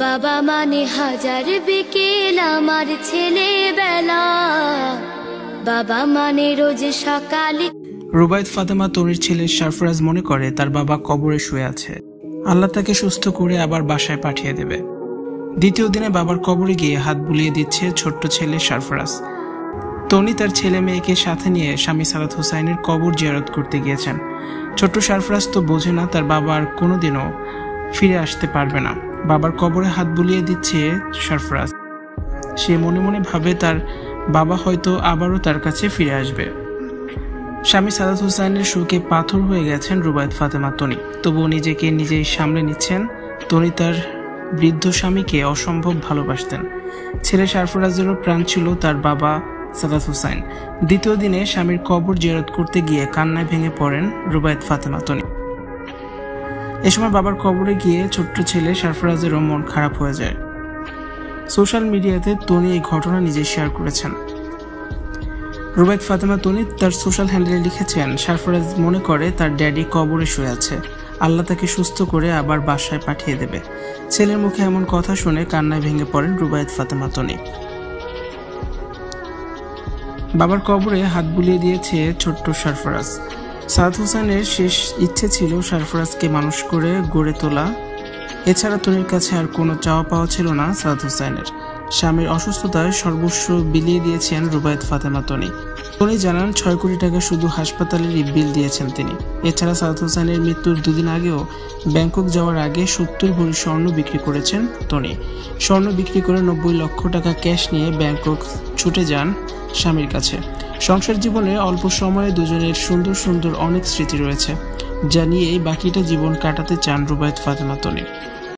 বাবা মানে হাজার বিকেল আমার ছেলেবেলা, বাবা মানে রোজ সকালে। রুবায়েত ফাতেমা তনির ছেলে সরফরাজ মনে করে তার বাবা কবরে শুয়ে আছে, আল্লাহ তাকে সুস্থ করে আবার বাসায় পাঠিয়ে দেবে। দ্বিতীয় দিনে বাবার কবরে গিয়ে হাত বুলিয়ে দিচ্ছে ছোট্ট ছেলে সরফরাজ। তনি তার ছেলে মেয়েকে সাথে নিয়ে স্বামী সাদাত হোসাইনের কবর জিয়ারত করতে গিয়েছেন। ছোট্ট সরফরাজ তো বোঝে না তার বাবা আর কোনোদিনও ফিরে আসতে পারবে না। বাবার কবরে হাত বুলিয়ে দিচ্ছে সরফরাজ। সে মনে মনে ভাবে তার বাবা হয়তো আবারও তার কাছে ফিরে আসবে। স্বামী সাদাত হোসাইনের শোকে পাথর হয়ে গেছেন রুবায়েত ফাতেমা তনি, তবুও নিজেকে নিজেই সামলে নিচ্ছেন। তনি তার বৃদ্ধ স্বামীকে অসম্ভব ভালোবাসতেন। ছেলে সরফরাজেরও প্রাণ ছিল তার বাবা সাদাত হোসাইন। দ্বিতীয় দিনে স্বামীর কবর জিয়ারত করতে গিয়ে কান্নায় ভেঙে পড়েন রুবায়েত ফাতেমা তনি। এ সময় বাবার কবরে গিয়ে ছোট্ট ছেলে সরফরাজেরও মন খারাপ হয়ে যায়। সোশ্যাল মিডিয়াতে তনি এই ঘটনা নিজে শেয়ার করেছেন। রুবায়েত ফাতেমা তনি তার সোশ্যাল হ্যান্ডেলে লিখেছেন, সরফরাজ মনে করে তার ড্যাডি কবরে শুয়ে আছে, আল্লাহ তাকে সুস্থ করে আবার বাসায় পাঠিয়ে দেবে। ছেলের মুখে এমন কথা শুনে কান্নায় ভেঙে পড়েন রুবায়েত ফাতেমা তনি। বাবার কবরে হাত বুলিয়ে দিয়েছে ছোট্ট সরফরাজ। সাদাত হোসেনের শেষ ইচ্ছে ছিল সরফরাজকে মানুষ করে গড়ে তোলা। এছাড়া তনির কাছে আর কোনো চাওয়া পাওয়া ছিল না সাদাত হোসেনের। স্বামীর অসুস্থতায় সর্বস্ব বিলিয়ে দিয়েছেন রুবায়েত ফাতেমা তনি। তনি জানান 6 কোটি টাকা শুধু হাসপাতালেরই বিল দিয়েছেন তিনি। এছাড়া সাদাত হোসেনের মৃত্যুর 2 দিন আগেও ব্যাংকক যাওয়ার আগে 70 ভরি স্বর্ণ বিক্রি করেছেন তনি। স্বর্ণ বিক্রি করে 90 লক্ষ টাকা ক্যাশ নিয়ে ব্যাংকক ছুটে যান স্বামীর কাছে। সংসার জীবনে অল্প সময়ে দুজনের সুন্দর সুন্দর অনেক স্মৃতি রয়েছে, যা নিয়েই বাকিটা জীবন কাটাতে চান রুবায়েত ফাতেমা তনি।